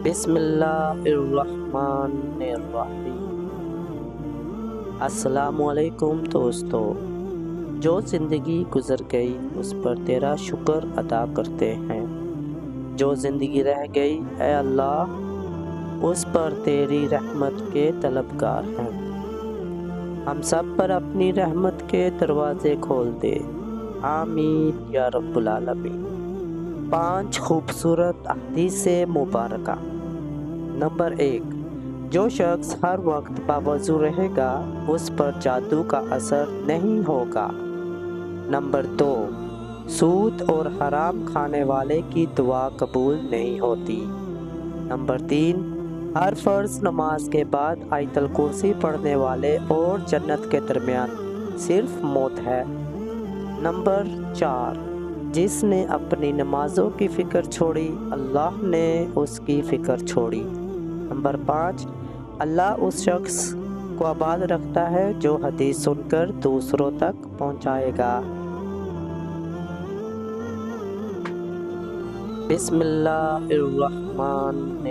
بسم اللہ الرحمن الرحیم۔ السلام علیکم دوستو، جو زندگی گزر گئی اس پر تیرا شکر ادا کرتے ہیں، جو زندگی رہ گئی اے اللہ اس پر تیری رحمت کے طلبگار ہیں۔ ہم سب پر اپنی رحمت کے دروازے کھول دے، آمین یا رب العالمین۔ 5 خوبصورت احادیث مبارکہ۔ نمبر 1، جو شخص ہر وقت باوضو رہے گا اس پر جادو کا اثر نہیں ہوگا۔ نمبر 2، سود اور حرام کھانے والے کی دعا قبول نہیں ہوتی۔ نمبر 3، ہر فرض نماز کے بعد آیت الکرسی پڑھنے والے اور جنت کے درمیان صرف موت ہے۔ نمبر 4، جس نے اپنی نمازوں کی فکر چھوڑی اللہ نے اس کی فکر چھوڑی۔ نمبر 5، اللہ اس شخص کو آباد رکھتا ہے جو حدیث سن کر دوسروں تک پہنچائے گا۔ بسم اللہ الرحمن